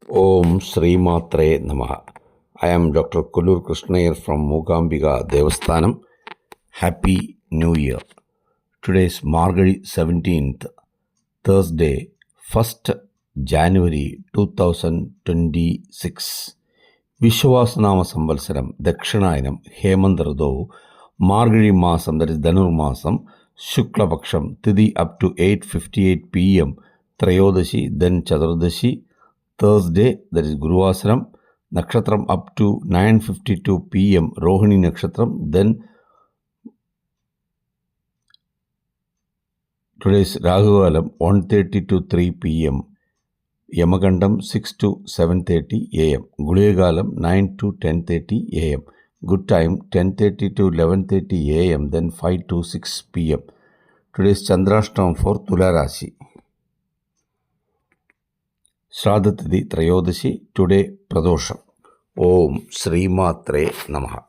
Om Sri Matre Namaha. I am Dr. Kullur Krishnayar from Mookambika Devasthanam. Happy New Year. Today is Margazhi 17th, Thursday, 1st January 2026. Vishwasnama Samvalsaram, Dakshinayinam, Hemant Rado, Margazhi Masam, that is Dhanur Masam, Shukla Paksham, Tithi up to 8:58 p.m., Trayodashi, then Chaturdashi, Thursday, that is Guruvasaram, Nakshatram up to 9:52 p.m., Rohini Nakshatram, then today's Rahuvalam 1:30 to 3 p.m., Yamagandam 6 to 7:30 a.m., Gulegalam 9 to 10:30 a.m., good time 10:30 to 11:30 a.m., then 5 to 6 p.m. Today's Chandrashtam for Tula Rashi. Shraddha Tithi Trayodashi, today Pradosham. Om Sri Matre Namaha.